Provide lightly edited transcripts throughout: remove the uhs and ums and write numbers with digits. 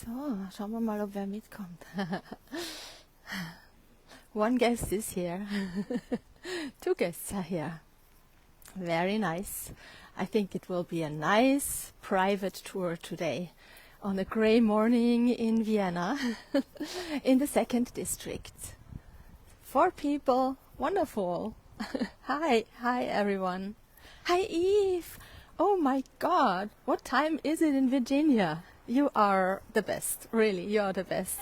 So, schauen wir mal, ob wer mitkommt. One guest is here. Two guests are here. Very nice. I think it will be a nice private tour today on a grey morning in Vienna in the 2nd district. 4 people. Wonderful. Hi everyone. Hi Eve. Oh my God. What time is it in Virginia? You are the best, really, you are the best.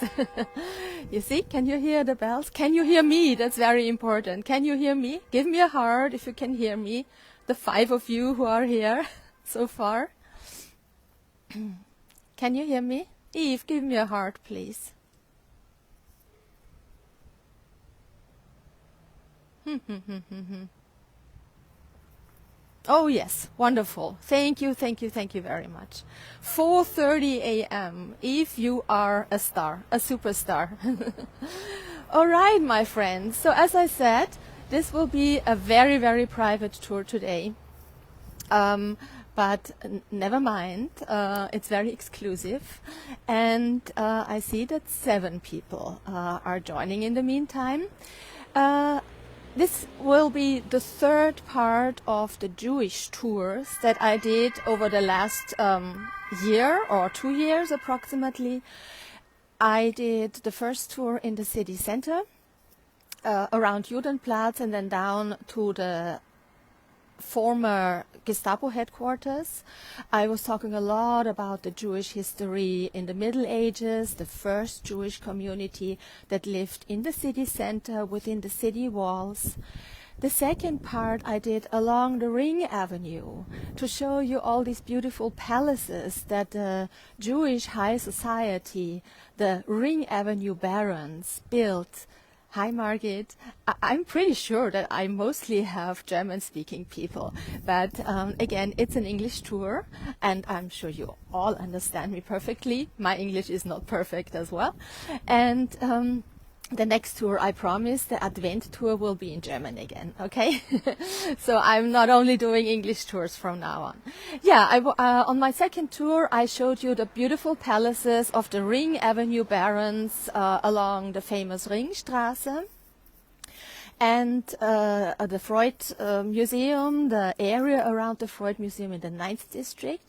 You see, can you hear the bells? Can you hear me? That's very important. Can you hear me? Give me a heart if you can hear me. The 5 of you who are here so far. Can you hear me? Eve, give me a heart, please. Oh yes, wonderful. Thank you very much. 4:30 a.m. Eve, you are a star, a superstar. All right, my friends. So as I said, this will be a very, very private tour today. But never mind, it's very exclusive. And I see that 7 people are joining in the meantime. This will be the 3rd part of the Jewish tours that I did over the last year or 2 years approximately. I did the first tour in the city center, around Judenplatz, and then down to the former Gestapo headquarters. I was talking a lot about the Jewish history in the Middle Ages, the first Jewish community that lived in the city center within the city walls. The second part I did along the Ring Avenue to show you all these beautiful palaces that the Jewish high society, the Ring Avenue barons, built. Hi Margit. I'm pretty sure that I mostly have German-speaking people, but again, it's an English tour, and I'm sure you all understand me perfectly. My English is not perfect as well, and the next tour, I promise, the Advent tour will be in German again, okay? So I'm not only doing English tours from now on. Yeah, on my second tour, I showed you the beautiful palaces of the Ring Avenue barons along the famous Ringstraße. And the Freud Museum, the area around the Freud Museum in the 9th district.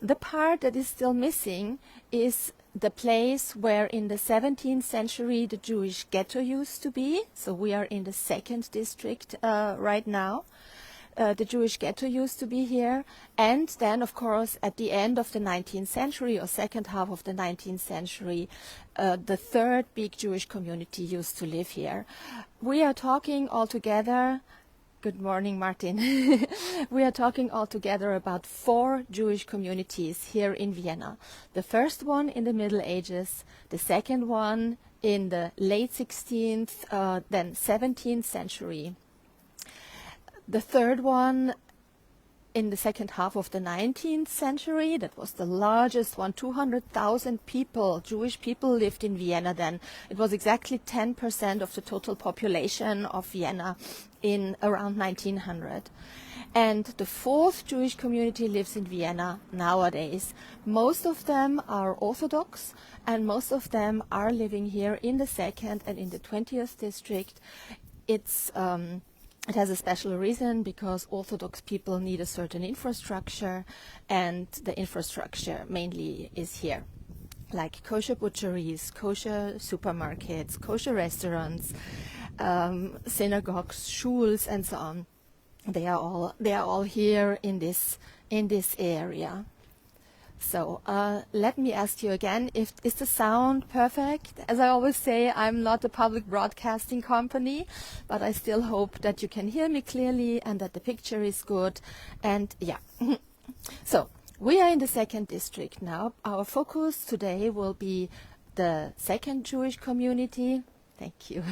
The part that is still missing is the place where in the 17th century the Jewish ghetto used to be. So we are in the 2nd district right now. The Jewish ghetto used to be here. And then, of course, at the end of the 19th century or second half of the 19th century, the 3rd big Jewish community used to live here. We are talking altogether. Good morning, Martin. We are talking altogether about 4 Jewish communities here in Vienna. The first one in the Middle Ages, the second one in the late 16th, then 17th century. The third one in the second half of the 19th century, that was the largest one, 200,000 people, Jewish people lived in Vienna then. It was exactly 10% of the total population of Vienna in around 1900. And the 4th Jewish community lives in Vienna nowadays. Most of them are Orthodox, and most of them are living here in the 2nd and in the 20th district. It has a special reason because Orthodox people need a certain infrastructure, and the infrastructure mainly is here, like kosher butcheries, kosher supermarkets, kosher restaurants, synagogues, shuls, and so on. They are all here in this area. So let me ask you again, is the sound perfect? As I always say, I'm not a public broadcasting company, but I still hope that you can hear me clearly and that the picture is good. And yeah, so we are in the 2nd district now. Our focus today will be the 2nd Jewish community. Thank you.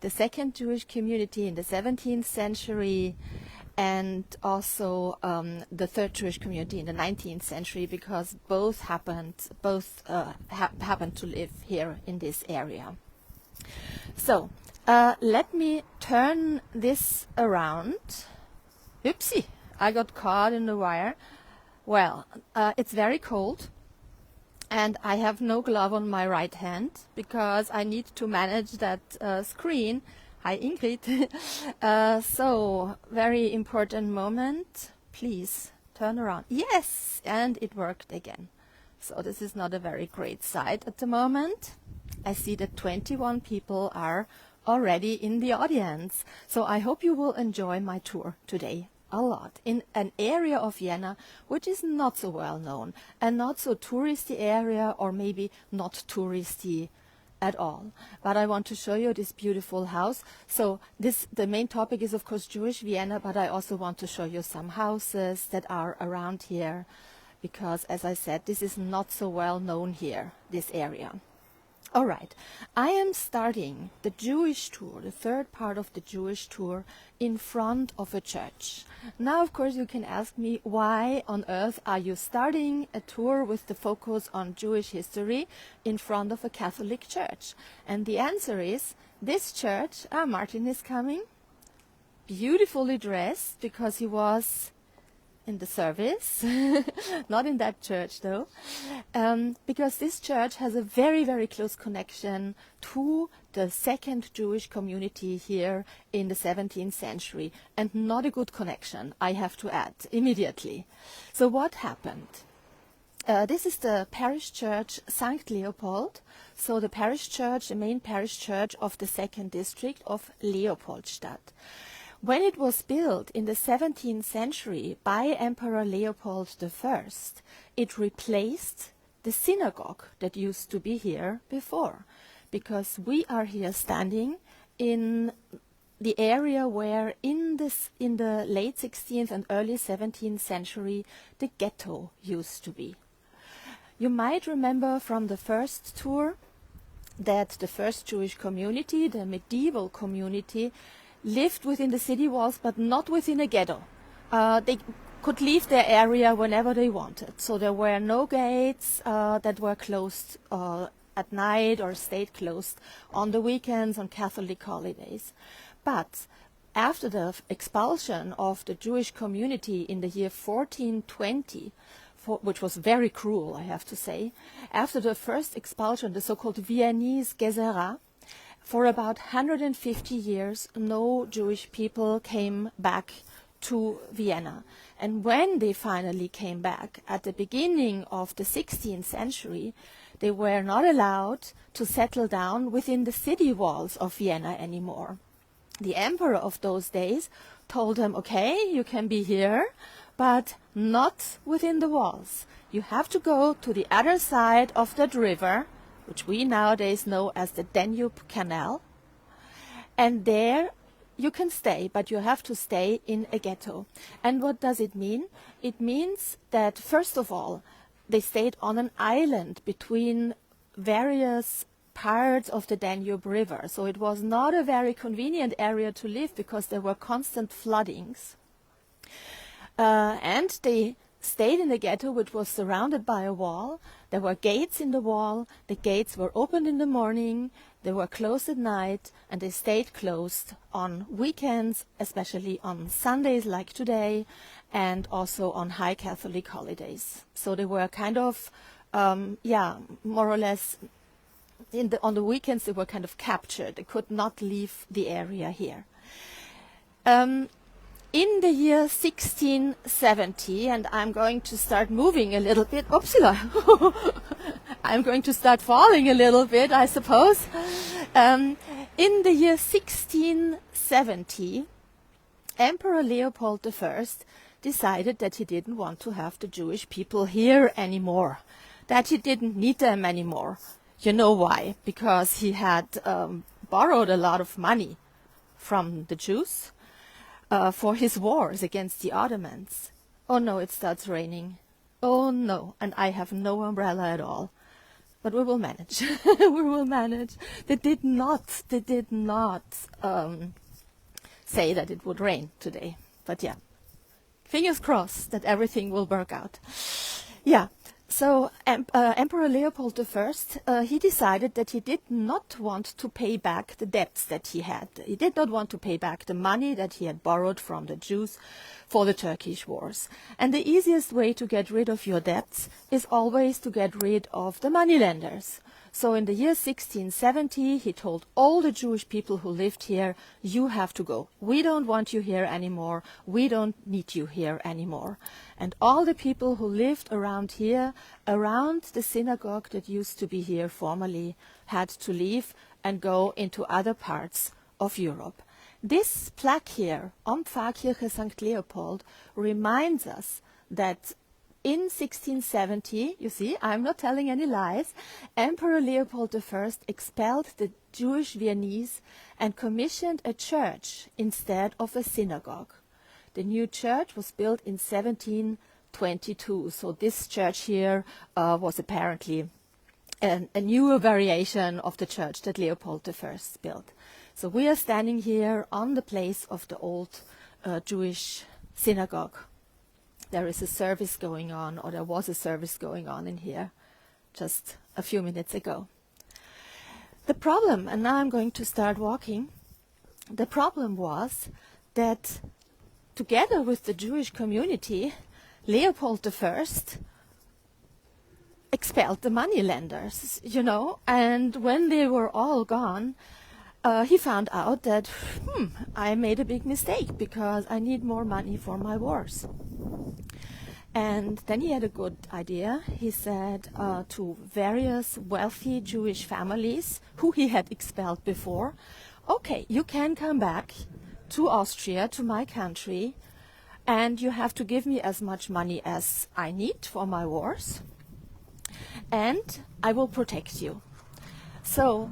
The 2nd Jewish community in the 17th century, and also the 3rd Jewish community in the 19th century, because both happened to live here in this area. So let me turn this around. Oopsie, I got caught in the wire. Well, it's very cold. And I have no glove on my right hand because I need to manage that screen. Hi, Ingrid. So, very important moment. Please turn around. Yes, and it worked again. So this is not a very great sight at the moment. I see that 21 people are already in the audience. So I hope you will enjoy my tour today a lot in an area of Vienna which is not so well known and not so touristy area, or maybe not touristy at all. But I want to show you this beautiful house. So the main topic is of course Jewish Vienna, but I also want to show you some houses that are around here, because as I said, this is not so well known here, this area. All right, I am starting the Jewish tour, the third part of the Jewish tour, in front of a church. Now, of course, you can ask me, why on earth are you starting a tour with the focus on Jewish history in front of a Catholic church? And the answer is, this church, Martin is coming, beautifully dressed, because he was in the service, not in that church though, because this church has a very, very close connection to the second Jewish community here in the 17th century, and not a good connection, I have to add, immediately. So what happened? This is the parish church St. Leopold, so the parish church, the main parish church of the second district of Leopoldstadt. When it was built in the 17th century by Emperor Leopold I, it replaced the synagogue that used to be here before, because we are here standing in the area where in the late 16th and early 17th century the Ghetto used to be. You might remember from the first tour that the first Jewish community, the medieval community, lived within the city walls, but not within a ghetto. They could leave their area whenever they wanted. So there were no gates that were closed at night or stayed closed on the weekends, on Catholic holidays. But after the expulsion of the Jewish community in the year 1420, which was very cruel, I have to say, after the first expulsion, the so-called Viennese Gezerah, for about 150 years, no Jewish people came back to Vienna. And when they finally came back, at the beginning of the 16th century, they were not allowed to settle down within the city walls of Vienna anymore. The emperor of those days told them, okay, you can be here, but not within the walls. You have to go to the other side of that river, which we nowadays know as the Danube Canal, and there you can stay, but you have to stay in a ghetto. And what does it mean? It means that, first of all, they stayed on an island between various parts of the Danube River, so it was not a very convenient area to live because there were constant floodings. And they stayed in the ghetto, which was surrounded by a wall. There were gates in the wall. The gates were opened in the morning, they were closed at night, and they stayed closed on weekends, especially on Sundays like today, and also on high Catholic holidays. So they were kind of, more or less, on the weekends they were kind of captured. They could not leave the area here. In the year 1670, and I'm going to start moving a little bit, oopsila, I'm going to start falling a little bit, I suppose. In the year 1670, Emperor Leopold I decided that he didn't want to have the Jewish people here anymore, that he didn't need them anymore. You know why? Because he had borrowed a lot of money from the Jews for his wars against the Ottomans. Oh no, it starts raining. Oh no, and I have no umbrella at all. But we will manage. We will manage. They did not say that it would rain today. But yeah, fingers crossed that everything will work out. Yeah, So Emperor Leopold I, he decided that he did not want to pay back the debts that he had. He did not want to pay back the money that he had borrowed from the Jews for the Turkish wars. And the easiest way to get rid of your debts is always to get rid of the moneylenders. So in the year 1670, he told all the Jewish people who lived here, you have to go. We don't want you here anymore. We don't need you here anymore. And all the people who lived around here, around the synagogue that used to be here formerly, had to leave and go into other parts of Europe. This plaque here on Pfarrkirche St. Leopold reminds us that in 1670, you see, I'm not telling any lies, Emperor Leopold I expelled the Jewish Viennese and commissioned a church instead of a synagogue. The new church was built in 1722, so this church here was apparently a newer variation of the church that Leopold I built. So we are standing here on the place of the old Jewish synagogue. There is a service going on, or there was a service going on in here just a few minutes ago. The problem, and now I'm going to start walking, the problem was that together with the Jewish community, Leopold I expelled the moneylenders, you know, and when they were all gone, he found out that, I made a big mistake because I need more money for my wars. And then he had a good idea. He said to various wealthy Jewish families who he had expelled before, okay, you can come back to Austria, to my country, and you have to give me as much money as I need for my wars, and I will protect you. So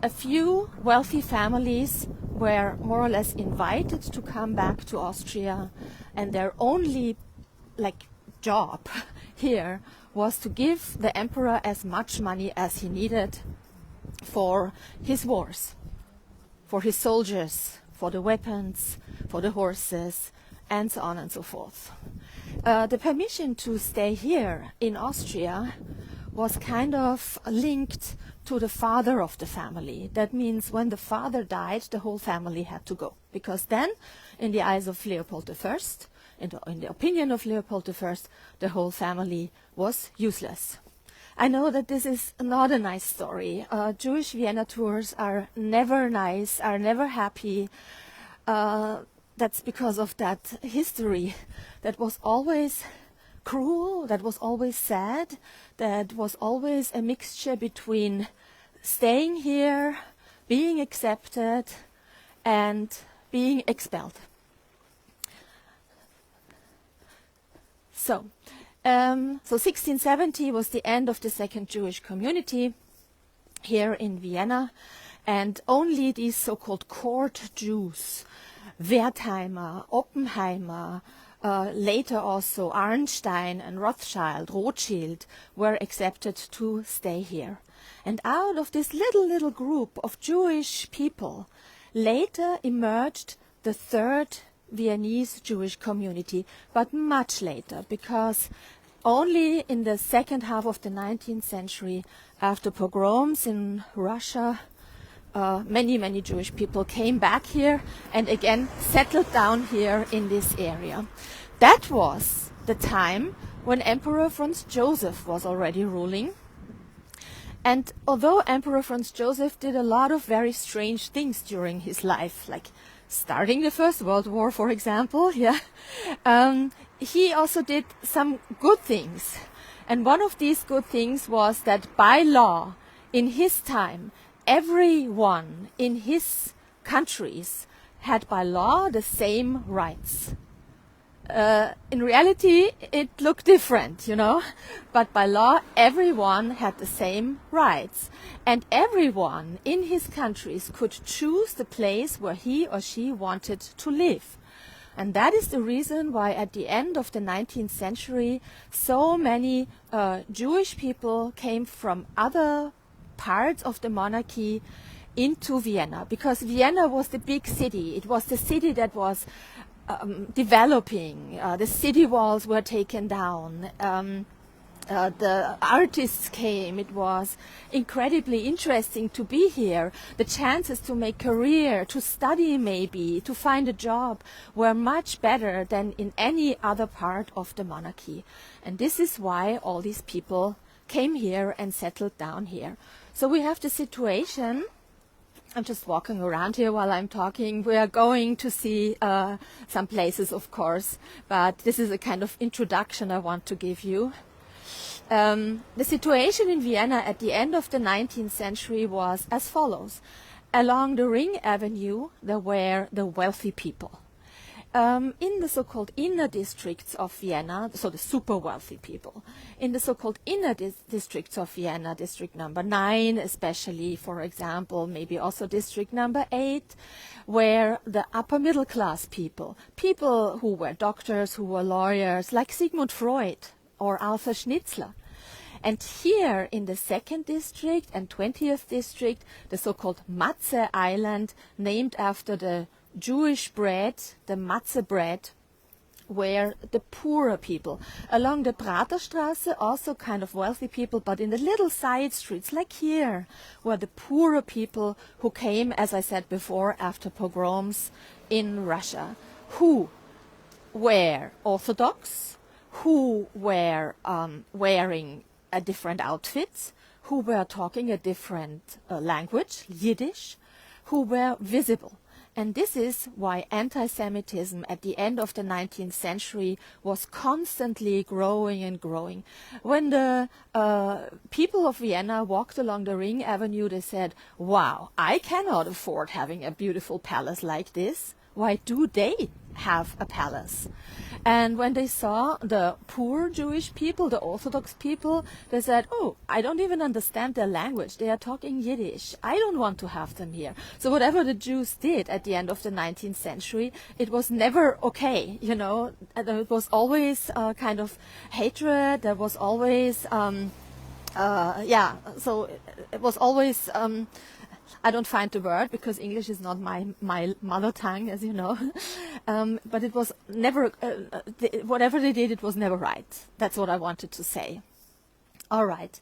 a few wealthy families were more or less invited to come back to Austria, and their only job here was to give the emperor as much money as he needed for his wars, for his soldiers, for the weapons, for the horses, and so on and so forth. The permission to stay here in Austria was kind of linked to the father of the family. That means when the father died, the whole family had to go. Because then, in the eyes of Leopold I, in the opinion of Leopold I, the whole family was useless. I know that this is not a nice story. Jewish Vienna tours are never nice, are never happy. That's because of that history that was always cruel, that was always sad, that was always a mixture between staying here, being accepted, and being expelled. So 1670 was the end of the second Jewish community here in Vienna, and only these so-called court Jews, Wertheimer, Oppenheimer, later also Arnstein and Rothschild, were accepted to stay here. And out of this little group of Jewish people, later emerged the third Viennese Jewish community, but much later, because only in the second half of the 19th century, after pogroms in Russia, many Jewish people came back here and again settled down here in this area. That was the time when Emperor Franz Joseph was already ruling. And although Emperor Franz Joseph did a lot of very strange things during his life, like starting the First World War, for example, he also did some good things. And one of these good things was that by law, in his time, everyone in his countries had by law the same rights. In reality, it looked different, you know, but by law, everyone had the same rights. And everyone in his countries could choose the place where he or she wanted to live. And that is the reason why at the end of the 19th century, so many Jewish people came from other parts of the monarchy into Vienna, because Vienna was the big city. It was the city that was developing. The city walls were taken down. The artists came. It was incredibly interesting to be here. The chances to make career, to study maybe, to find a job were much better than in any other part of the monarchy. And this is why all these people came here and settled down here. So we have the situation. I'm just walking around here while I'm talking. We are going to see some places, of course, but this is a kind of introduction I want to give you. The situation in Vienna at the end of the 19th century was as follows. Along the Ring Avenue, there were the wealthy people. In the so-called inner districts of Vienna, so the super wealthy people, in the so-called inner districts of Vienna, district number 9 especially, for example, maybe also district number 8, were the upper middle class people, people who were doctors, who were lawyers, like Sigmund Freud or Arthur Schnitzler. And here in the 2nd district and 20th district, the so-called Mazze-Island, named after the Jewish bread, the Mazze bread, were the poorer people. Along the Praterstraße, also kind of wealthy people, but in the little side streets, like here, were the poorer people who came, as I said before, after pogroms in Russia, who were Orthodox, who were wearing a different outfits, who were talking a different language, Yiddish, who were visible. And this is why anti-Semitism at the end of the 19th century was constantly growing and growing. When the people of Vienna walked along the Ring Avenue, they said, wow, I cannot afford having a beautiful palace like this. Why do they have a palace? And when they saw the poor Jewish people, the Orthodox people, they said, oh, I don't even understand their language. They are talking Yiddish. I don't want to have them here. So whatever the Jews did at the end of the 19th century, it was never okay, you know. There was always kind of hatred. There was always, so it was always... I don't find the word because English is not my mother tongue, as you know. But it was never, whatever they did, it was never right. That's what I wanted to say. All right.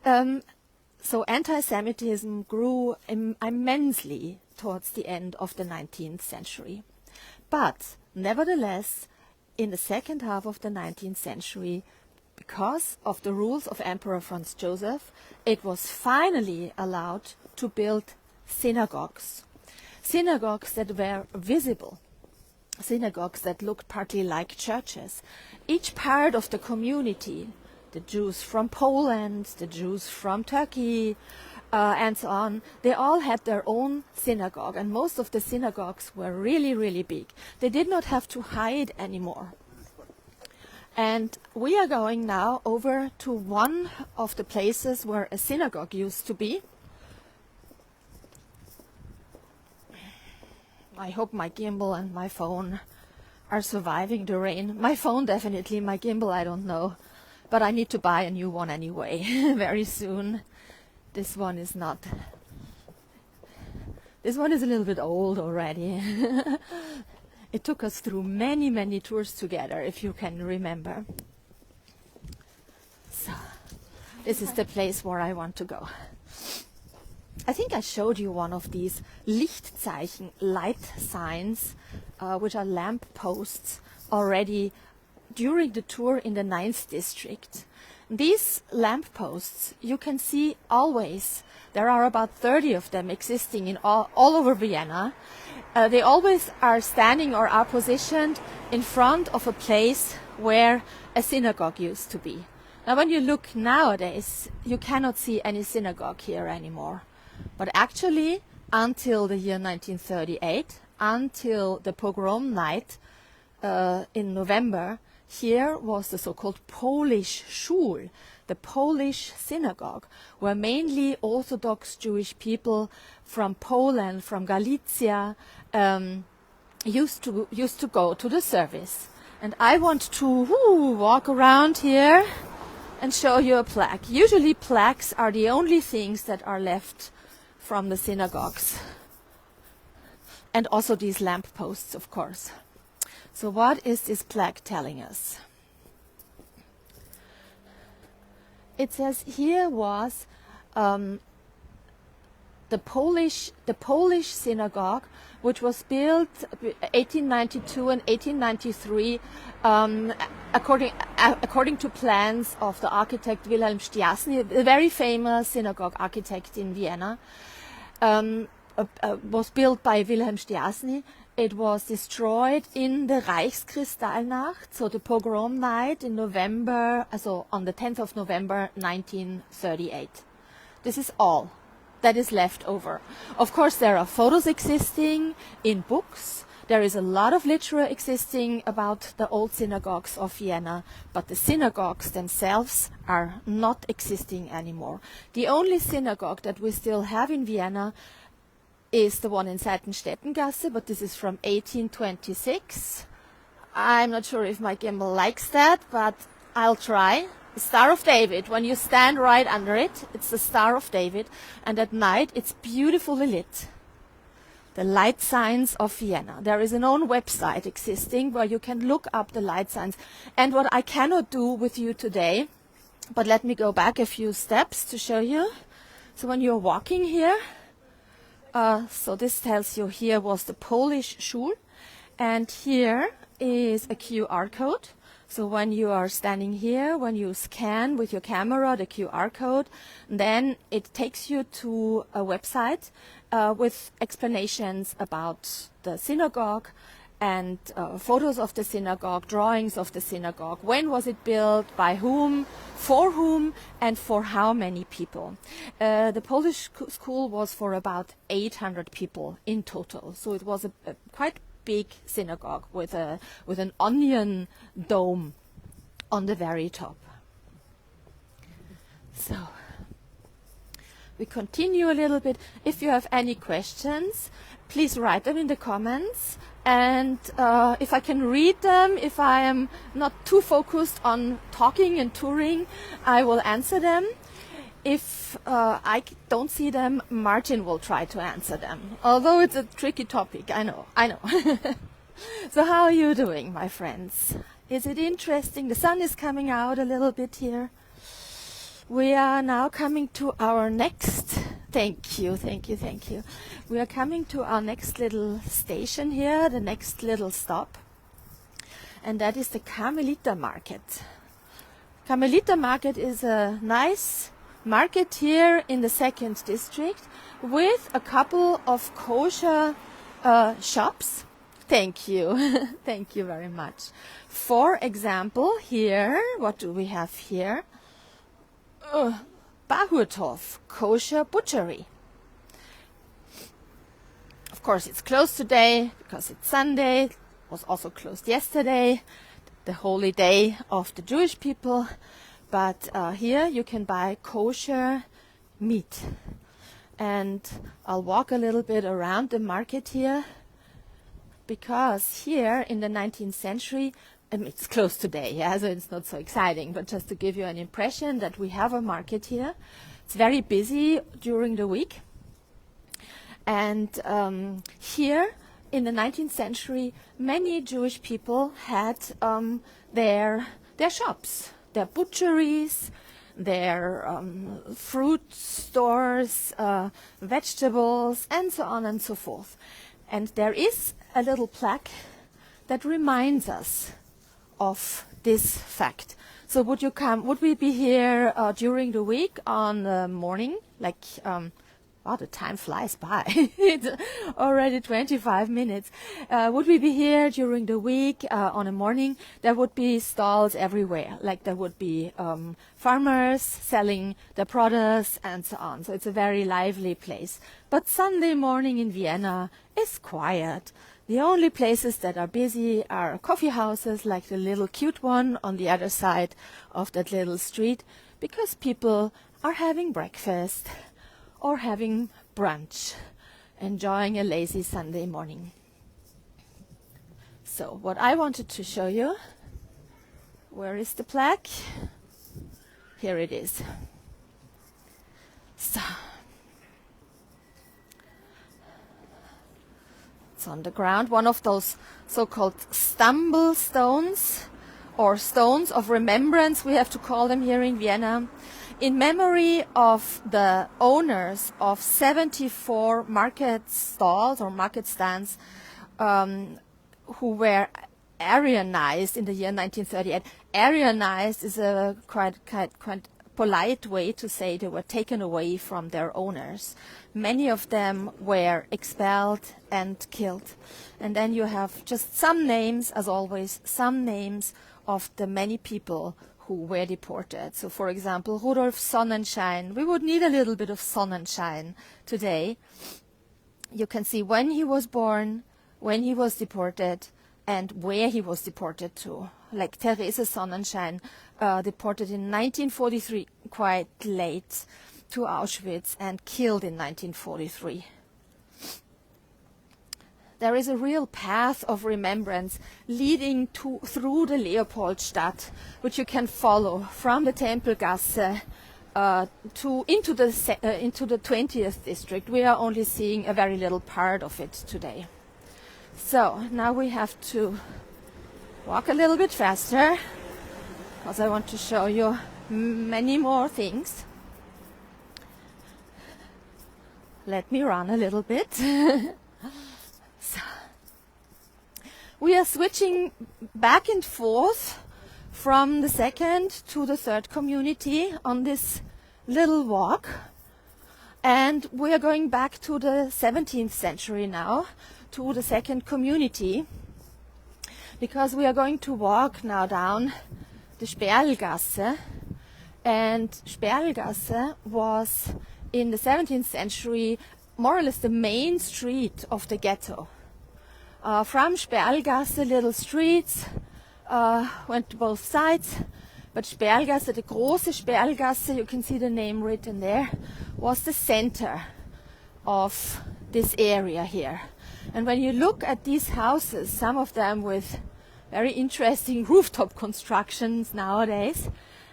So anti-Semitism grew immensely towards the end of the 19th century. But nevertheless, in the second half of the 19th century, because of the rules of Emperor Franz Joseph, it was finally allowed to build synagogues. Synagogues that were visible. Synagogues that looked partly like churches. Each part of the community, the Jews from Poland, the Jews from Turkey, and so on, they all had their own synagogue, and most of the synagogues were really, really big. They did not have to hide anymore. And we are going now over to one of the places where a synagogue used to be. I hope my gimbal and my phone are surviving the rain. My phone definitely, my gimbal I don't know. But I need to buy a new one anyway, very soon. This one is not... This one is a little bit old already. It took us through many, many tours together, if you can remember. So, this is the place where I want to go. I think I showed you one of these Lichtzeichen, light signs, which are lamp posts, already during the tour in the 9th district. These lamp posts, you can see always. There are about 30 of them existing in all over Vienna. They always are standing or are positioned in front of a place where a synagogue used to be. Now, when you look nowadays, you cannot see any synagogue here anymore. But actually, until the year 1938, until the pogrom night in November, here was the so-called Polish Schule, the Polish synagogue, where mainly Orthodox Jewish people from Poland, from Galicia, used to go to the service. And I want to walk around here and show you a plaque. Usually plaques are the only things that are left from the synagogues. And also these lamp posts, of course. So what is this plaque telling us? it says here was the Polish synagogue, which was built 1892 and 1893 according to plans of the architect Wilhelm Stiasny, a very famous synagogue architect in Vienna. Was built by Wilhelm Stiasny. It was destroyed in the Reichskristallnacht, so the pogrom night in November, so on the 10th of November 1938. This is all that is left over. Of course, there are photos existing in books. There is a lot of literature existing about the old synagogues of Vienna, but the synagogues themselves are not existing anymore. The only synagogue that we still have in Vienna is the one in Seitensteppengasse, but this is from 1826. I'm not sure if my gimbal likes that, but I'll try. The Star of David, when you stand right under it, it's the Star of David, and at night it's beautifully lit. The light signs of Vienna. There is an own website existing where you can look up the light signs. And what I cannot do with you today, but let me go back a few steps to show you. So when you're walking here, so this tells you here was the Polish Schule, and here is a QR code. So when you are standing here, when you scan with your camera the QR code, then it takes you to a website with explanations about the synagogue and photos of the synagogue, drawings of the synagogue. When was it built, by whom, and for how many people. The Polish school was for about 800 people in total. So it was a quite big synagogue with an onion dome on the very top. So we continue a little bit. If you have any questions, please write them in the comments. And if I can read them, if I am not too focused on talking and touring, I will answer them. If I don't see them, Martin will try to answer them. Although it's a tricky topic, I know. So how are you doing, my friends? Is it interesting? The sun is coming out a little bit here. We are now coming to our next, thank you. We are coming to our next little station here, the next little stop. And that is the Karmelitermarkt. Karmelitermarkt is a nice market here in the 2nd district with a couple of kosher shops. Thank you. Thank you very much. For example, here, what do we have here? Bahurthof, kosher butchery. Of course, it's closed today because it's Sunday. It was also closed yesterday, the holy day of the Jewish people. But here you can buy kosher meat. And I'll walk a little bit around the market here, because here in the 19th century, it's closed today, yeah, so it's not so exciting, but just to give you an impression that we have a market here. It's very busy during the week. And here in the 19th century, many Jewish people had their shops, their butcheries, their fruit stores, vegetables, and so on and so forth. And there is a little plaque that reminds us of this fact. So would we be here during the week on the morning, like, wow, the time flies by. It's already 25 minutes. Would we be here during the week on a morning? There would be stalls everywhere. Like there would be farmers selling their produce and so on. So it's a very lively place. But Sunday morning in Vienna is quiet. The only places that are busy are coffee houses, like the little cute one on the other side of that little street, because people are having breakfast or having brunch, enjoying a lazy Sunday morning. So what I wanted to show you, where is the plaque? Here it is. So it's on the ground, one of those so-called stumble stones, or stones of remembrance, we have to call them here in Vienna. in memory of the owners of 74 market stalls or market stands who were Aryanized in the year 1938. Aryanized is a quite polite way to say they were taken away from their owners. Many of them were expelled and killed. And then you have just some names, as always, some names of the many people who were deported. So, for example, Rudolf Sonnenschein. We would need a little bit of Sonnenschein today. You can see when he was born, when he was deported, and where he was deported to. Like Therese Sonnenschein, deported in 1943, quite late, to Auschwitz, and killed in 1943. There is a real path of remembrance leading through the Leopoldstadt, which you can follow from the Tempelgasse into the 20th district. We are only seeing a very little part of it today. So now we have to walk a little bit faster, because I want to show you many more things. Let me run a little bit. So, we are switching back and forth from the second to the third community on this little walk. And we are going back to the 17th century now, to the second community, because we are going to walk now down the Sperlgasse. And Sperlgasse was in the 17th century more or less the main street of the ghetto. From Sperlgasse, little streets went to both sides, but Sperlgasse, the große Sperlgasse, you can see the name written there, was the center of this area here. And when you look at these houses, some of them with very interesting rooftop constructions nowadays,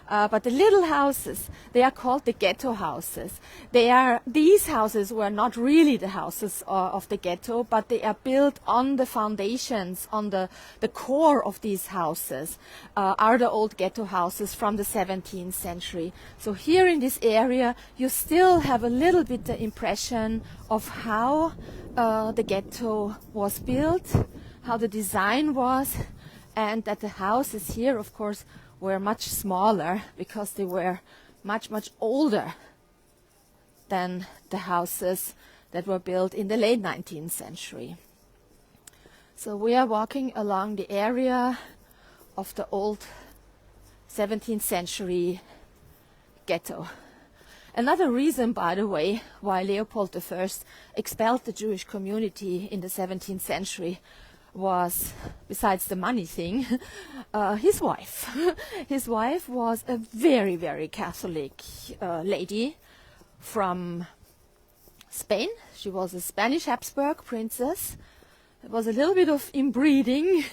but the little houses, they are called the ghetto houses. These houses were not really the houses of the ghetto, but they are built on the foundations, on the core of these houses, are the old ghetto houses from the 17th century. So here in this area, you still have a little bit the impression of how the ghetto was built, how the design was, and that the houses here, of course, were much smaller because they were much, much older than the houses that were built in the late 19th century. So we are walking along the area of the old 17th century ghetto. Another reason, by the way, why Leopold I expelled the Jewish community in the 17th century was, besides the money thing, his wife. His wife was a very, very Catholic lady from Spain. She was a Spanish Habsburg princess. There was a little bit of inbreeding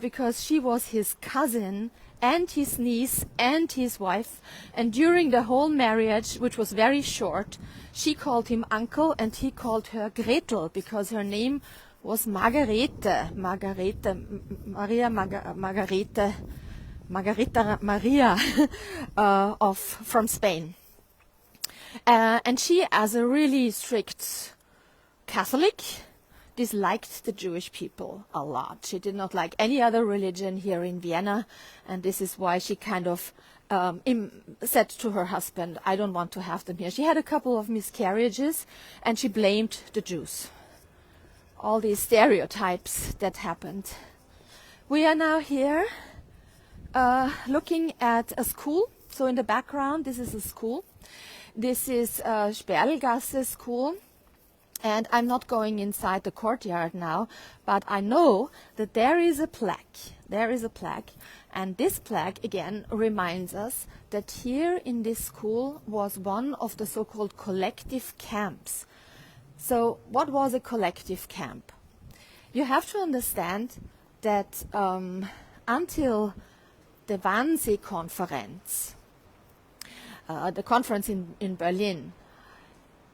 because she was his cousin and his niece and his wife. And during the whole marriage, which was very short, she called him uncle and he called her Gretel because her name was Margarete Maria from Spain. And she, as a really strict Catholic, disliked the Jewish people a lot. She did not like any other religion here in Vienna, and this is why she kind of said to her husband, I don't want to have them here. She had a couple of miscarriages, and she blamed the Jews. All these stereotypes that happened. We are now here looking at a school. So in the background, this is a school. This is Sperlgasse school. And I'm not going inside the courtyard now, but I know that there is a plaque. There is a plaque. And this plaque, again, reminds us that here in this school was one of the so-called collective camps. So what was a collective camp? You have to understand that until the Wannsee conference, the conference in Berlin,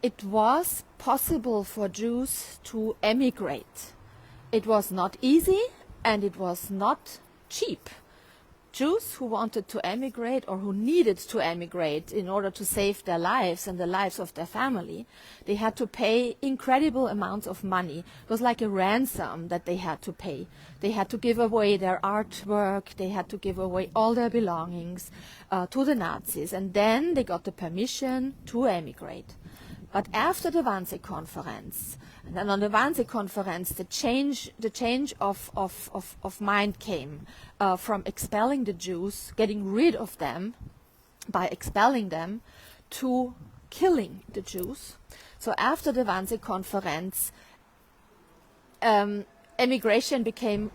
it was possible for Jews to emigrate. It was not easy and it was not cheap. Jews who wanted to emigrate or who needed to emigrate in order to save their lives and the lives of their family, they had to pay incredible amounts of money. It was like a ransom that they had to pay. They had to give away their artwork, they had to give away all their belongings to the Nazis, and then they got the permission to emigrate. But after the Wannsee Conference, and then on the Wannsee Conference, the change of mind came from expelling the Jews, getting rid of them by expelling them, to killing the Jews. So after the Wannsee Conference, emigration became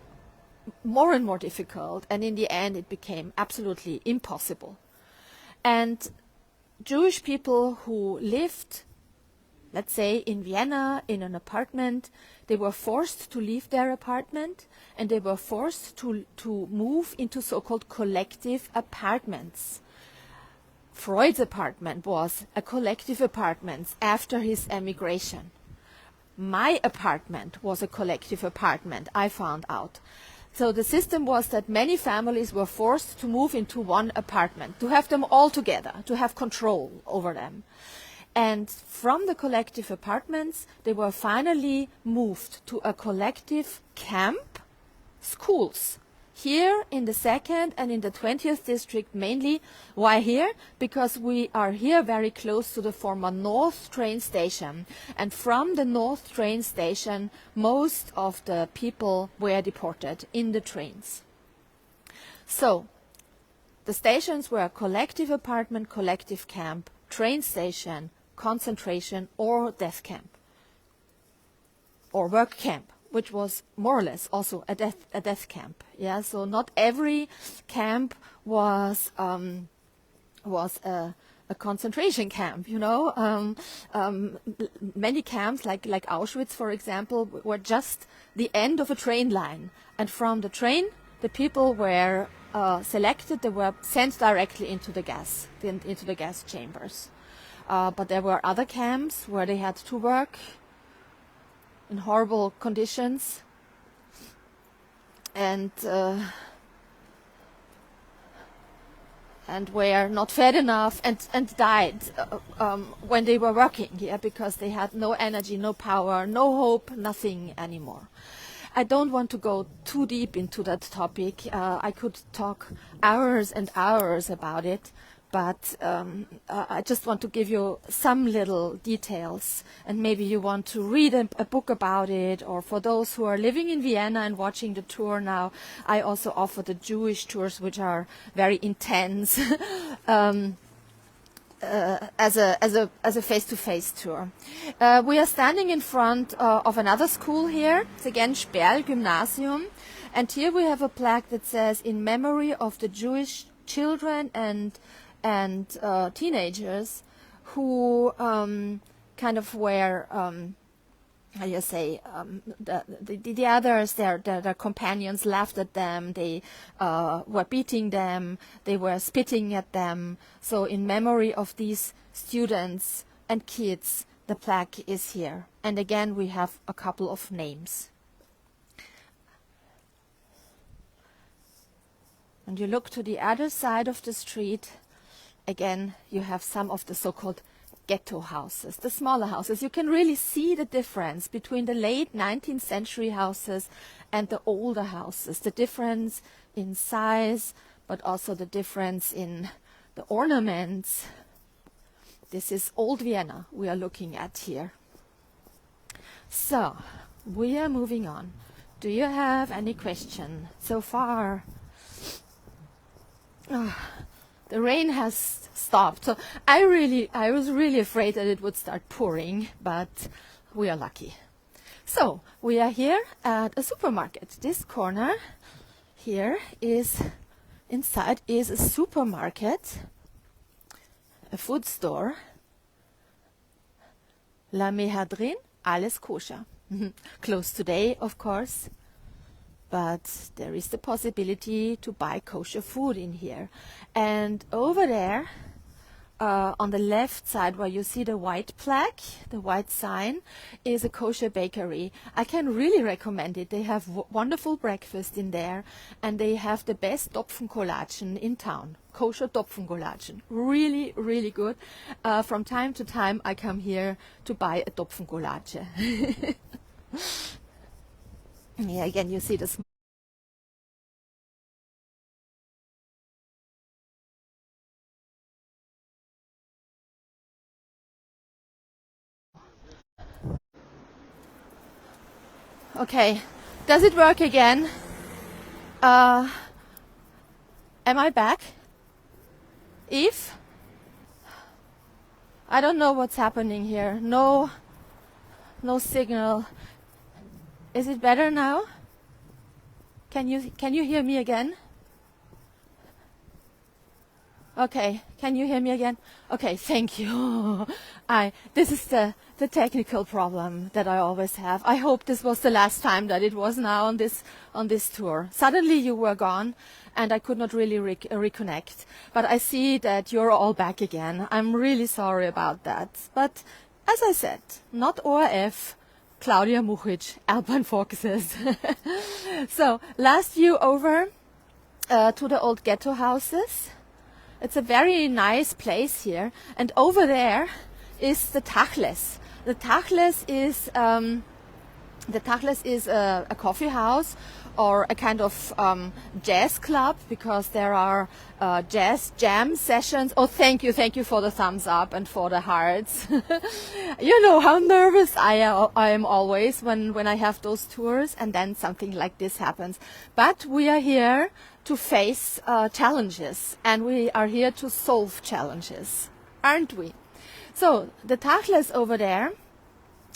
more and more difficult, and in the end it became absolutely impossible. And Jewish people who lived, let's say, in Vienna, in an apartment, they were forced to leave their apartment, and they were forced to move into so-called collective apartments. Freud's apartment was a collective apartment after his emigration. My apartment was a collective apartment, I found out. So the system was that many families were forced to move into one apartment, to have them all together, to have control over them. And from the collective apartments, they were finally moved to a collective camp, schools. Here in the 2nd and in the 20th district mainly. Why here? Because we are here very close to the former North train station. And from the North train station, most of the people were deported in the trains. So, the stations were collective apartment, collective camp, train station, concentration or death camp or work camp, which was more or less also a death camp. Yeah, so not every camp was a concentration camp. You know, many camps like Auschwitz, for example, were just the end of a train line, and from the train, the people were selected. They were sent directly into the gas chambers. But there were other camps where they had to work in horrible conditions and were not fed enough and died when they were working here because they had no energy, no power, no hope, nothing anymore. I don't want to go too deep into that topic. I could talk hours and hours about it. But I just want to give you some little details, and maybe you want to read a book about it, or for those who are living in Vienna and watching the tour now, I also offer the Jewish tours, which are very intense, as a face-to-face tour. We are standing in front of another school here. It's again Sperl Gymnasium, and here we have a plaque that says, "In memory of the Jewish children and teenagers who kind of were, how do you say, the others, their companions laughed at them, they were beating them, they were spitting at them. So in memory of these students and kids, the plaque is here. And again, we have a couple of names. And you look to the other side of the street, again, you have some of the so-called ghetto houses, the smaller houses. You can really see the difference between the late 19th century houses and the older houses, the difference in size, but also the difference in the ornaments. This is old Vienna we are looking at here. So, we are moving on. Do you have any question so far? The rain has stopped, so I was really afraid that it would start pouring, but we are lucky. So we are here at a supermarket. This corner here inside is a supermarket, a food store. La Mehadrin, alles kosher. Closed today, of course. But there is the possibility to buy kosher food in here. And over there on the left side where you see the white plaque, the white sign, is a kosher bakery. I can really recommend it. They have wonderful breakfast in there, and they have the best Topfencollagen in town. Kosher Topfencollagen. Really, really good. From time to time I come here to buy a Topfencollage. Yeah, again you see this. Okay, does it work again? Am I back? Eve? I don't know what's happening here. No signal. Is it better now? Can you hear me again? Okay, can you hear me again? Okay, thank you. This is the technical problem that I always have. I hope this was the last time that it was now on this tour. Suddenly you were gone and I could not really reconnect. But I see that you're all back again. I'm really sorry about that. But as I said, not ORF, Claudia Muchic, Alpine Focuses. So, last view over to the old ghetto houses. It's a very nice place here, and over there is the Tachles. The Tachles is a coffee house or a kind of jazz club, because there are jazz jam sessions. Oh, thank you for the thumbs up and for the hearts. You know how nervous I am always when I have those tours, and then something like this happens. But we are here to face challenges, and we are here to solve challenges, aren't we? So the Tachles over there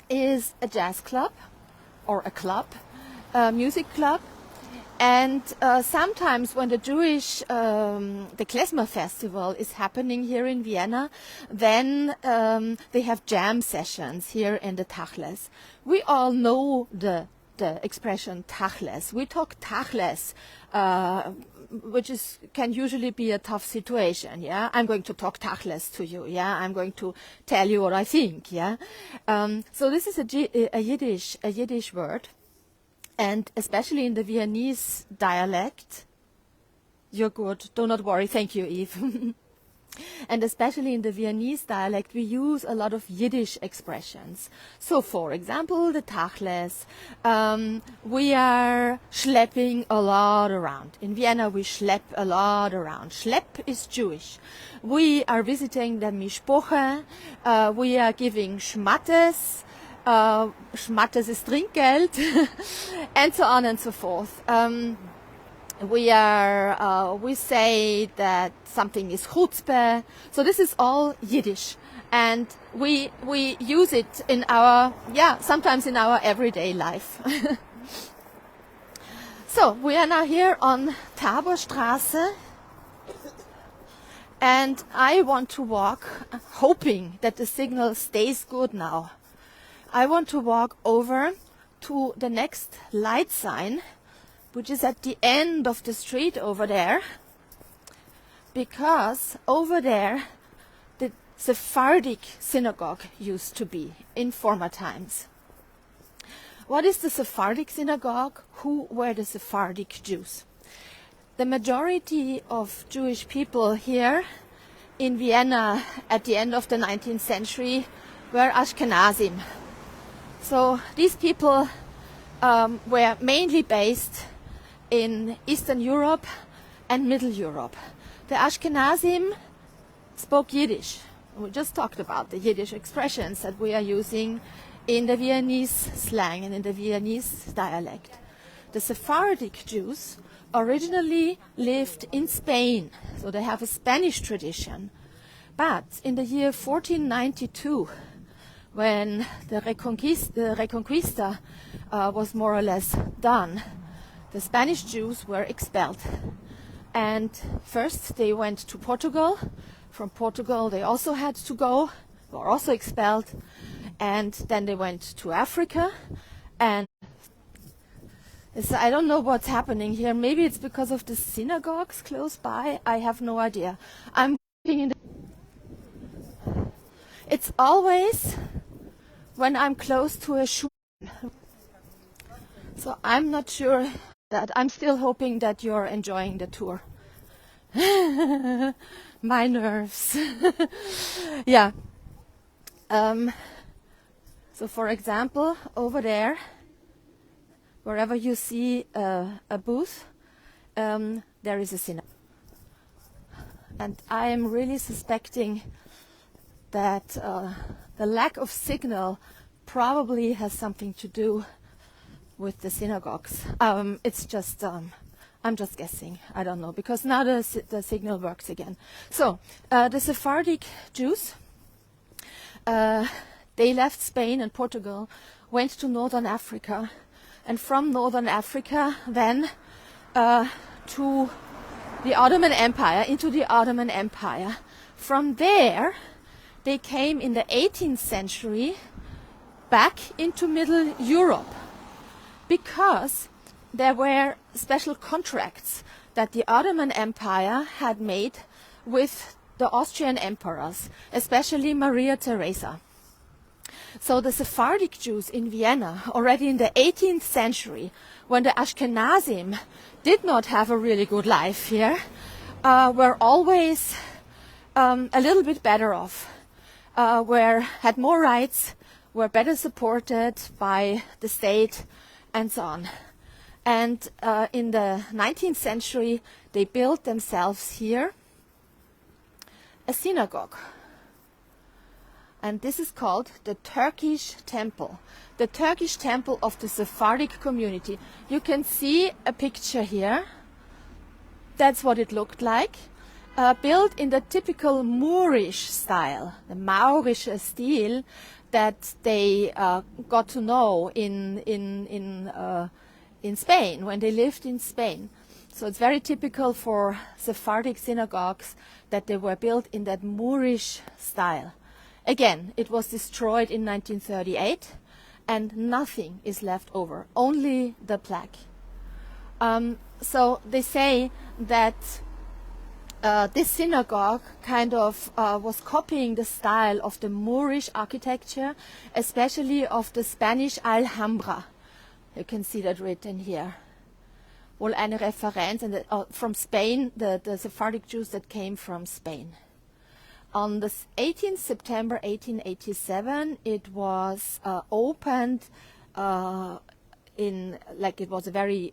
is a jazz club or a club, music club, and sometimes when the Jewish the Klezmer festival is happening here in Vienna, then they have jam sessions here in the Tachles. We all know the expression Tachles. We talk Tachles, which can usually be a tough situation. Yeah, I'm going to talk Tachles to you. Yeah, I'm going to tell you what I think. Yeah, so this is a Yiddish word, and especially in the Viennese dialect. You're good. Do not worry. Thank you, Eve. And especially in the Viennese dialect, we use a lot of Yiddish expressions. So, for example, the Tachles, we are schlepping a lot around. In Vienna, we schlepp a lot around. Schlepp is Jewish. We are visiting the Mishpoche. We are giving Schmattes. Schmattes is Trinkgeld. And so on and so forth. We say that something is chutzpah. So this is all Yiddish, and we use it in sometimes in our everyday life. So we are now here on Taborstraße, and I want to walk, hoping that the signal stays good now. I want to walk over to the next light sign, which is at the end of the street over there, because over there the Sephardic synagogue used to be in former times. What is the Sephardic synagogue? Who were the Sephardic Jews? The majority of Jewish people here in Vienna at the end of the 19th century were Ashkenazim. So these people were mainly based in Eastern Europe and Middle Europe. The Ashkenazim spoke Yiddish. We just talked about the Yiddish expressions that we are using in the Viennese slang and in the Viennese dialect. The Sephardic Jews originally lived in Spain, so they have a Spanish tradition. But in the year 1492, when the Reconquista was more or less done, the Spanish Jews were expelled. And first they went to Portugal. From Portugal they also had to go, were also expelled. And then they went to Africa. And I don't know what's happening here. Maybe it's because of the synagogues close by. I have no idea. I'm walking in the It's always when I'm close to a shul. So I'm not sure that, I'm still hoping that you're enjoying the tour. My nerves. Yeah. So for example, over there, wherever you see a booth, there is a synagogue. And I am really suspecting that the lack of signal probably has something to do with the synagogues. It's just, I'm just guessing. I don't know, because now the signal works again. So the Sephardic Jews, they left Spain and Portugal, went to Northern Africa, and from Northern Africa then to the Ottoman Empire, into the Ottoman Empire. From there, they came in the 18th century back into Middle Europe, because there were special contracts that the Ottoman Empire had made with the Austrian emperors, especially Maria Theresa. So the Sephardic Jews in Vienna, already in the 18th century, when the Ashkenazim did not have a really good life here, were always a little bit better off, had more rights, were better supported by the state, and so on. And in the 19th century, they built themselves here a synagogue. And this is called the Turkish Temple, the Turkish Temple of the Sephardic community. You can see a picture here. That's what it looked like. Built in the typical Moorish style, the Maurische style that they got to know in Spain, when they lived in Spain. So it's very typical for Sephardic synagogues that they were built in that Moorish style. Again, it was destroyed in 1938, and nothing is left over, only the plaque. So they say that this synagogue kind of was copying the style of the Moorish architecture, especially of the Spanish Alhambra. You can see that written here. Wohl eine Referenz from Spain, the Sephardic Jews that came from Spain. On the 18th September 1887, it was opened it was a very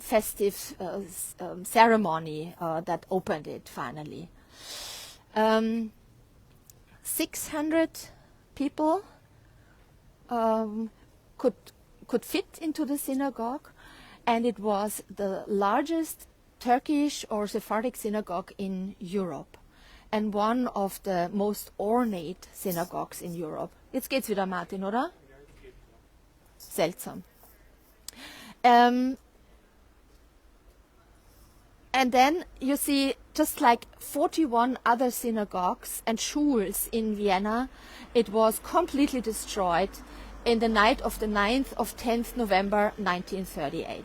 festive ceremony that opened it finally. 600 people could fit into the synagogue, and it was the largest Turkish or Sephardic synagogue in Europe, and one of the most ornate synagogues in Europe. Jetzt geht's wieder, Martin, oder? Seltsam. And then you see just like 41 other synagogues and shuls in Vienna, it was completely destroyed in the night of the 9th of 10th November 1938.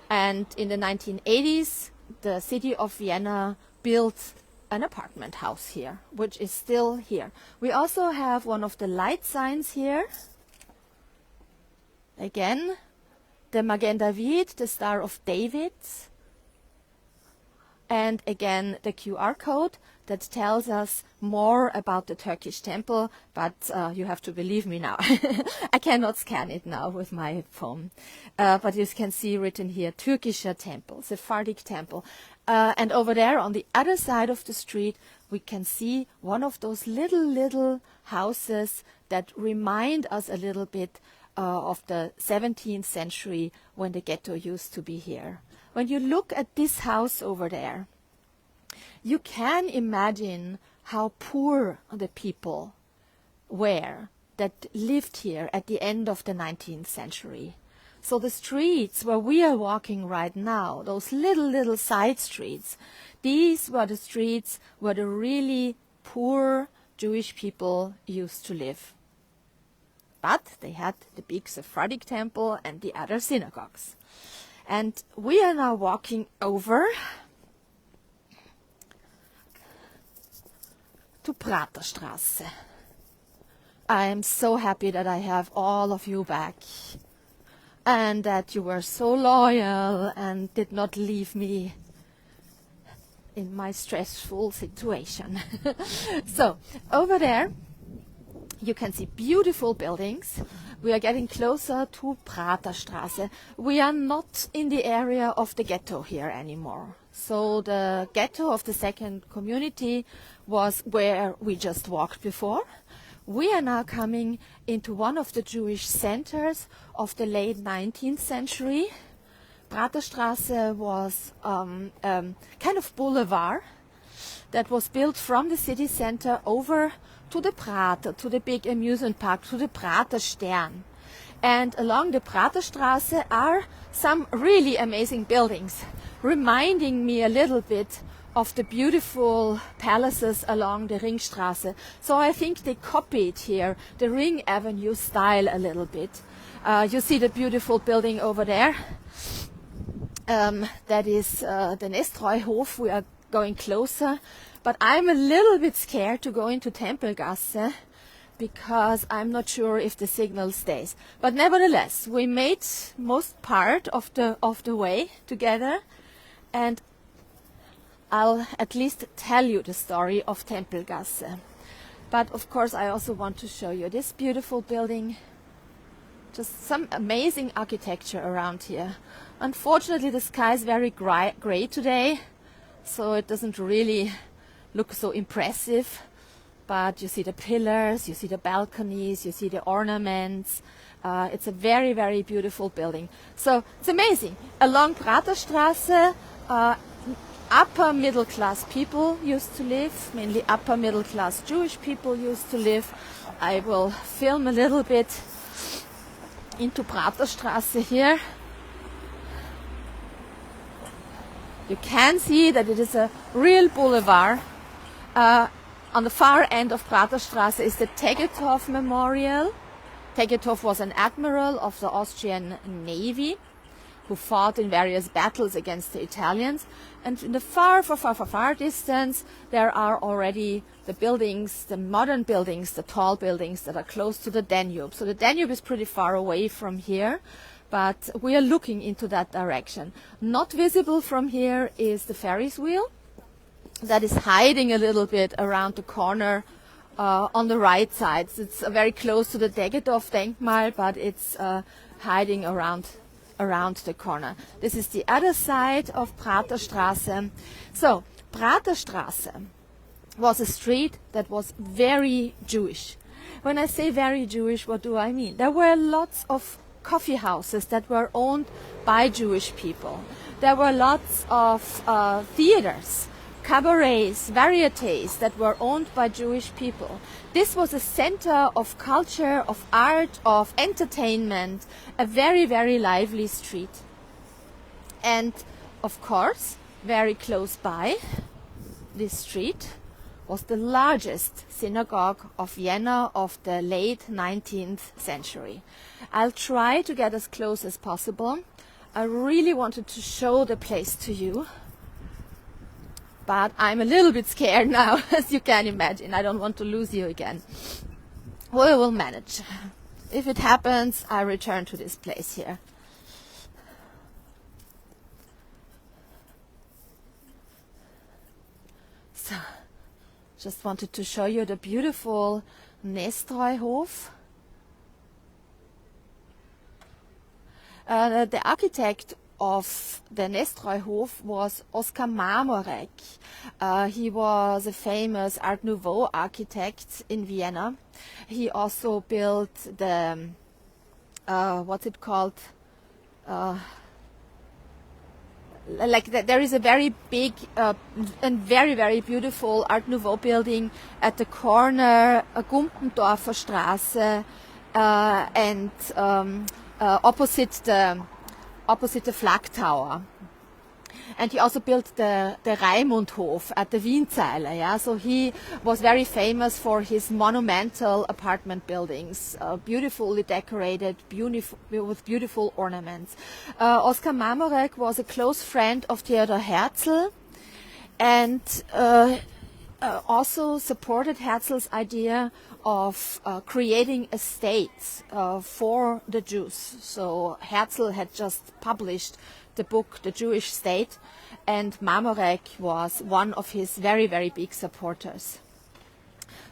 And in the 1980s, the city of Vienna built an apartment house here, which is still here. We also have one of the light signs here. Again, the Magen David, the Star of David, and again the QR code that tells us more about the Turkish temple, but you have to believe me now. I cannot scan it now with my phone. But you can see written here, Türkischer Tempel, Sephardic temple. And over there on the other side of the street, we can see one of those little houses that remind us a little bit of the 17th century when the ghetto used to be here. When you look at this house over there, you can imagine how poor the people were that lived here at the end of the 19th century. So the streets where we are walking right now, those little side streets, these were the streets where the really poor Jewish people used to live. But they had the big Sephardic temple and the other synagogues. And we are now walking over to Praterstraße. I am so happy that I have all of you back and that you were so loyal and did not leave me in my stressful situation. So, over there you can see beautiful buildings. We are getting closer to Praterstraße. We are not in the area of the ghetto here anymore. So the ghetto of the second community was where we just walked before. We are now coming into one of the Jewish centers of the late 19th century. Praterstraße was kind of boulevard that was built from the city center over to the Prater, to the big amusement park, to the Praterstern. And along the Praterstraße are some really amazing buildings, reminding me a little bit of the beautiful palaces along the Ringstraße. So I think they copied here the Ring Avenue style a little bit. You see the beautiful building over there. That is the Nestroyhof. We are going closer. But I'm a little bit scared to go into Tempelgasse because I'm not sure if the signal stays. But nevertheless, we made most part of the way together, and I'll at least tell you the story of Tempelgasse. But of course I also want to show you this beautiful building. Just some amazing architecture around here. Unfortunately the sky is very gray today, so it doesn't really look so impressive. But you see the pillars, you see the balconies, you see the ornaments. It's a very, very beautiful building. So it's amazing. Along Praterstraße, upper middle class people used to live, mainly upper middle class Jewish people used to live. I will film a little bit into Praterstraße here. You can see that it is a real boulevard. On the far end of Praterstraße is the Tegetthoff Memorial. Tegetthoff was an admiral of the Austrian Navy who fought in various battles against the Italians. And in the far distance, there are already the buildings, the modern buildings, the tall buildings that are close to the Danube. So the Danube is pretty far away from here, but we are looking into that direction. Not visible from here is the Ferris wheel that is hiding a little bit around the corner on the right side. So it's very close to the Tegetthoff Denkmal, but it's hiding around the corner. This is the other side of Praterstraße. So, Praterstraße was a street that was very Jewish. When I say very Jewish, what do I mean? There were lots of coffee houses that were owned by Jewish people. There were lots of theaters, cabarets, varietés that were owned by Jewish people. This was a center of culture, of art, of entertainment, a very, very lively street. And of course, very close by this street was the largest synagogue of Vienna of the late 19th century. I'll try to get as close as possible. I really wanted to show the place to you, but I'm a little bit scared now, as you can imagine. I don't want to lose you again. We will manage. If it happens, I return to this place here. So, just wanted to show you the beautiful Nestroyhof. The architect of the Nestroyhof was Oskar Marmorek. He was a famous Art Nouveau architect in Vienna. He also built the, what's it called? There is a very big and very, very beautiful Art Nouveau building at the corner Gumpendorfer Straße and opposite the Flag Tower. And he also built the Raimundhof at the Vienna. Yeah? So he was very famous for his monumental apartment buildings, beautifully decorated, with beautiful ornaments. Oskar Marmorek was a close friend of Theodor Herzl, and also supported Herzl's idea of creating a state for the Jews. So Herzl had just published the book The Jewish State, and Marmorek was one of his very, very big supporters.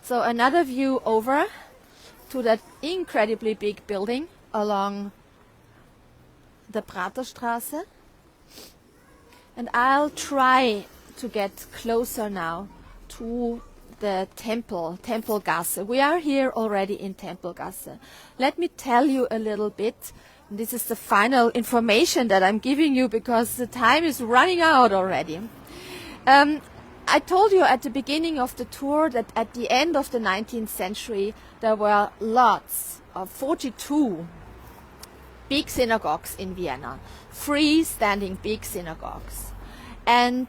So another view over to that incredibly big building along the Praterstraße. And I'll try to get closer now to the Tempelgasse. We are here already in Tempelgasse. Let me tell you a little bit. This is the final information that I'm giving you because the time is running out already. I told you at the beginning of the tour that at the end of the 19th century there were lots of 42 big synagogues in Vienna, freestanding big synagogues. And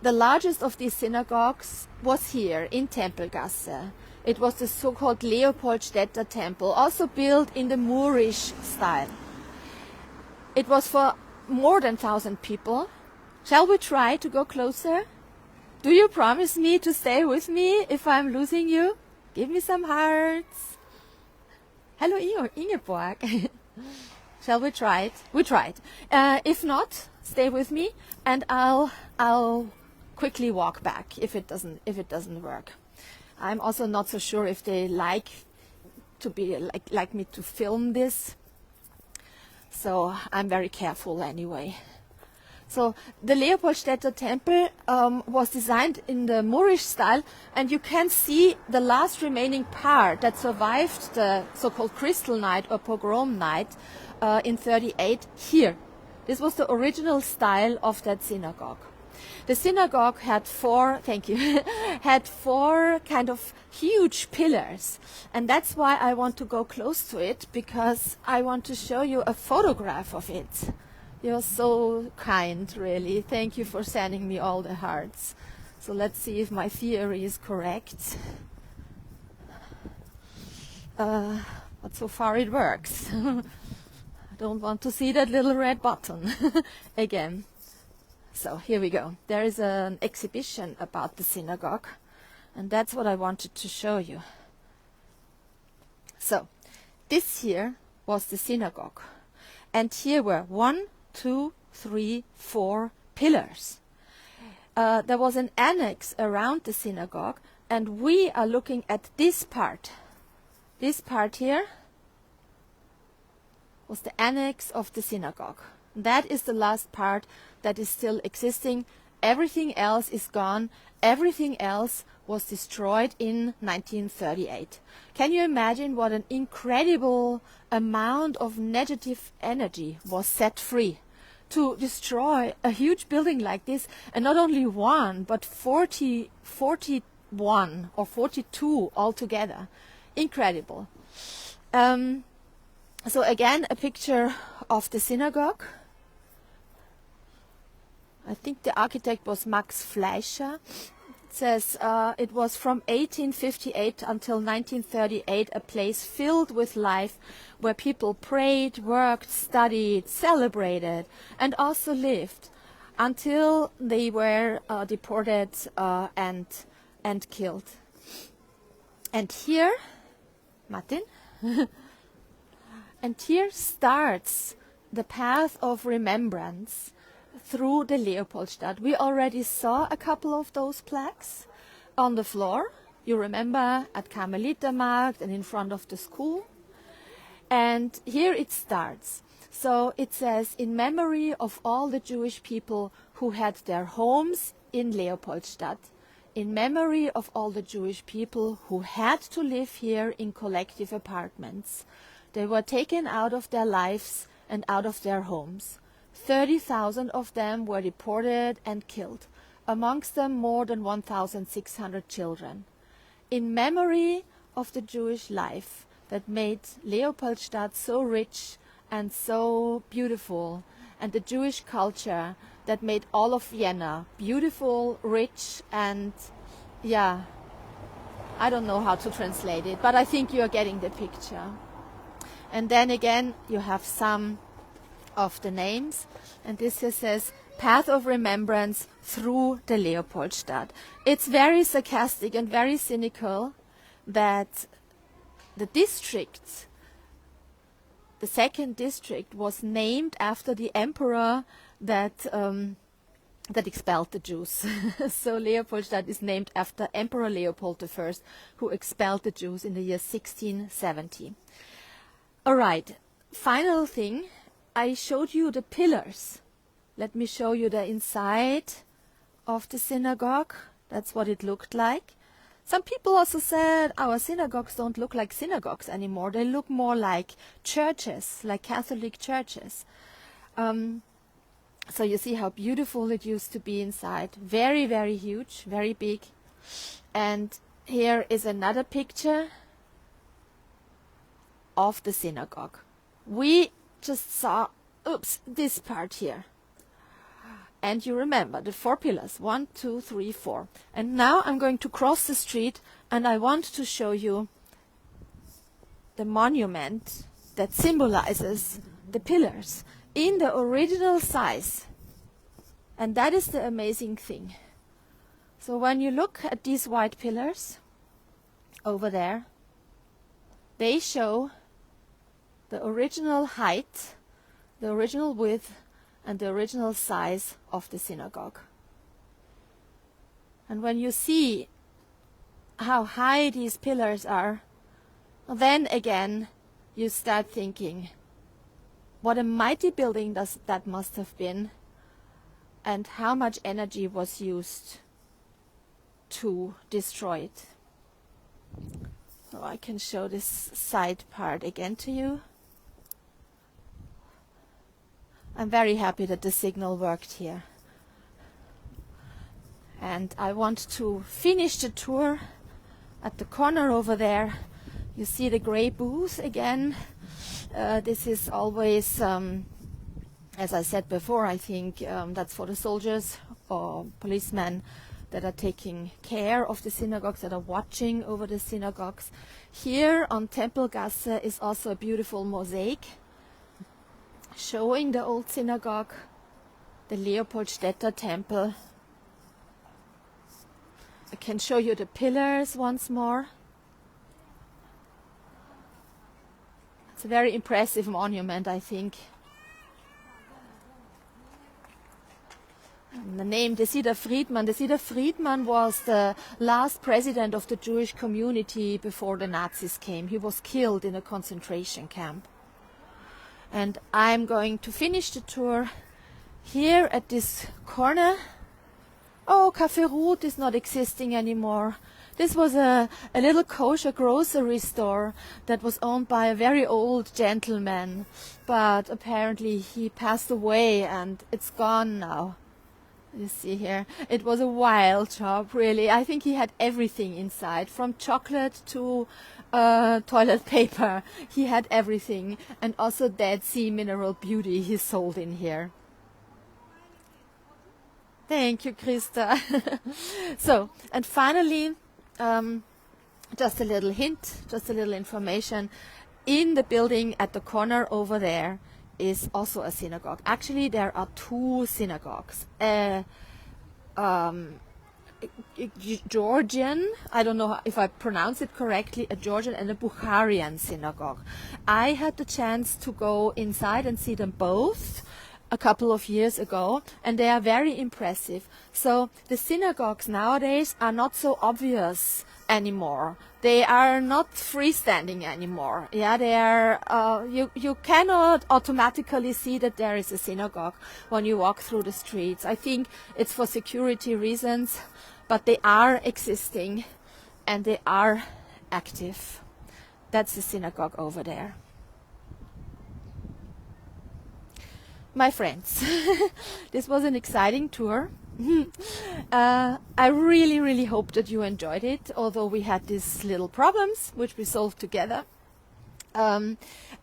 the largest of these synagogues was here in Tempelgasse. It was the so-called Leopoldstadt temple, also built in the Moorish style. It was for more than 1,000 people. Shall we try to go closer? Do you promise me to stay with me if I'm losing you? Give me some hearts. Hello, Ingeborg. Shall we try it? We try it. If not, stay with me, and I'll quickly walk back if it doesn't work. I'm also not so sure if they like me to film this, so I'm very careful anyway. So the Leopoldstadt temple was designed in the Moorish style, and you can see the last remaining part that survived the so-called Crystal Night or Pogrom Night in 1938 here. This was the original style of that synagogue. The synagogue had four kind of huge pillars, and that's why I want to go close to it, because I want to show you a photograph of it. You're so kind, really. Thank you for sending me all the hearts. So let's see if my theory is correct. But so far it works. I don't want to see that little red button again. So here we go. There is an exhibition about the synagogue, and that's what I wanted to show you. So this here was the synagogue, and here were 1, 2, 3, 4 pillars. There was an annex around the synagogue, and we are looking at this part. This part here was the annex of the synagogue. That is the last part that is still existing. Everything else is gone. Everything else was destroyed in 1938. Can you imagine what an incredible amount of negative energy was set free to destroy a huge building like this, and not only one, but 41 or 42 altogether. Incredible. So again, a picture of the synagogue. I think the architect was Max Fleischer. It says it was from 1858 until 1938 a place filled with life, where people prayed, worked, studied, celebrated, and also lived until they were deported and killed. And here, Martin, and here starts the path of remembrance through the Leopoldstadt. We already saw a couple of those plaques on the floor. You remember at Karmelitermarkt and in front of the school. And here it starts. So it says, in memory of all the Jewish people who had their homes in Leopoldstadt, in memory of all the Jewish people who had to live here in collective apartments. They were taken out of their lives and out of their homes. 30,000 of them were deported and killed, amongst them more than 1,600 children. In memory of the Jewish life that made Leopoldstadt so rich and so beautiful, and the Jewish culture that made all of Vienna beautiful, rich, and I don't know how to translate it, but I think you are getting the picture. And then again, you have some of the names. And this here says, Path of Remembrance through the Leopoldstadt. It's very sarcastic and very cynical that the district, the second district, was named after the emperor that expelled the Jews. So Leopoldstadt is named after Emperor Leopold I, who expelled the Jews in the year 1670. All right, final thing, I showed you the pillars. Let me show you the inside of the synagogue. That's what it looked like. Some people also said our synagogues don't look like synagogues anymore. They look more like churches, like Catholic churches. So you see how beautiful it used to be inside. Very, very huge, very big. And here is another picture of the synagogue. We just saw, this part here. And you remember the 4 pillars, 1, 2, 3, 4. And now I'm going to cross the street and I want to show you the monument that symbolizes the pillars in the original size. And that is the amazing thing. So when you look at these white pillars over there, they show the original height, the original width, and the original size of the synagogue. And when you see how high these pillars are, then again you start thinking, what a mighty building that must have been, and how much energy was used to destroy it. So I can show this side part again to you. I'm very happy that the signal worked here. And I want to finish the tour at the corner over there. You see the grey booth again. This is always, as I said before, I think that's for the soldiers or policemen that are taking care of the synagogues, that are watching over the synagogues. Here on Tempelgasse is also a beautiful mosaic showing the old synagogue, the Leopoldstädter temple. I can show you the pillars once more. It's a very impressive monument, I think. And the name, Desider Friedman. Desider Friedman was the last president of the Jewish community before the Nazis came. He was killed in a concentration camp. And I'm going to finish the tour here at this corner. Oh, Café Ruth is not existing anymore. This was a little kosher grocery store that was owned by a very old gentleman, but apparently he passed away and it's gone now. You see here, it was a wild shop, really. I think he had everything inside, from chocolate to toilet paper. He had everything, and also Dead Sea mineral beauty he sold in here. Thank you, Krista. So, and finally, just a little hint, just a little information. In the building at the corner over there is also a synagogue. Actually, there are 2 synagogues. Georgian, I don't know if I pronounce it correctly, a Georgian and a Bukharian synagogue. I had the chance to go inside and see them both a couple of years ago, and they are very impressive. So the synagogues nowadays are not so obvious anymore. They are not freestanding anymore. Yeah, they are. You cannot automatically see that there is a synagogue when you walk through the streets. I think it's for security reasons, but they are existing and they are active. That's the synagogue over there. My friends, this was an exciting tour. I really, really hope that you enjoyed it, although we had these little problems, which we solved together.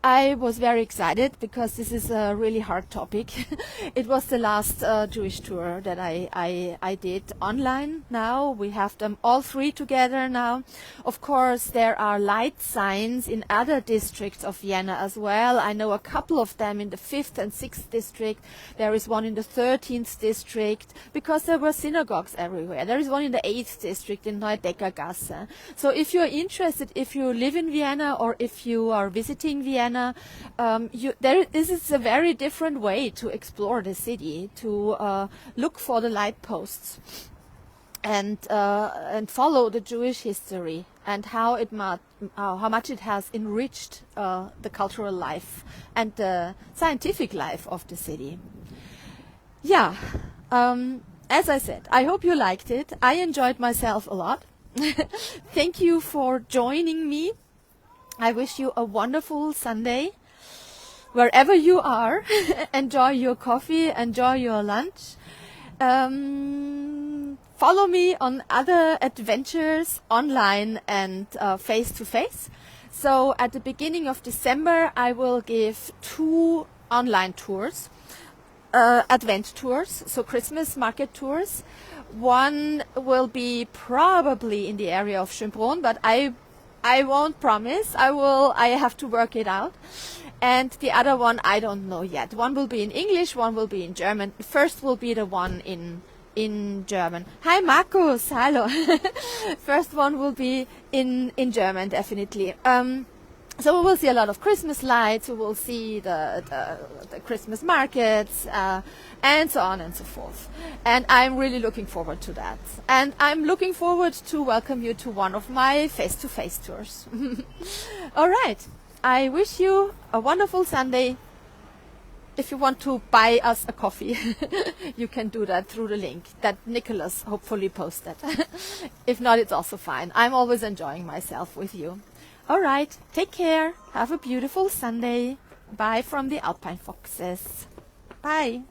I was very excited because this is a really hard topic. It was the last Jewish tour that I did online now. We have them all three together now. Of course, there are light signs in other districts of Vienna as well. I know a couple of them in the 5th and 6th district. There is one in the 13th district because there were synagogues everywhere. There is one in the 8th district in Neudeckergasse. So if you're interested, if you live in Vienna or if you are visiting Vienna, this is a very different way to explore the city, to look for the light posts and follow the Jewish history and how much it has enriched the cultural life and the scientific life of the city. Yeah, as I said, I hope you liked it. I enjoyed myself a lot. Thank you for joining me. I wish you a wonderful Sunday. Wherever you are, enjoy your coffee, enjoy your lunch. Follow me on other adventures online and face-to-face. So at the beginning of December, I will give 2 online tours, Advent tours, so Christmas market tours. One will be probably in the area of Schönbrunn, but I won't promise. I have to work it out. And the other one, I don't know yet. One will be in English, one will be in German. First will be the one in German. Hi Markus, hallo. First one will be in German, definitely. So we will see a lot of Christmas lights, we will see the Christmas markets, and so on and so forth. And I'm really looking forward to that. And I'm looking forward to welcome you to one of my face-to-face tours. All right. I wish you a wonderful Sunday. If you want to buy us a coffee, you can do that through the link that Nicholas hopefully posted. If not, it's also fine. I'm always enjoying myself with you. All right, take care. Have a beautiful Sunday. Bye from the Alpine Foxes. Bye.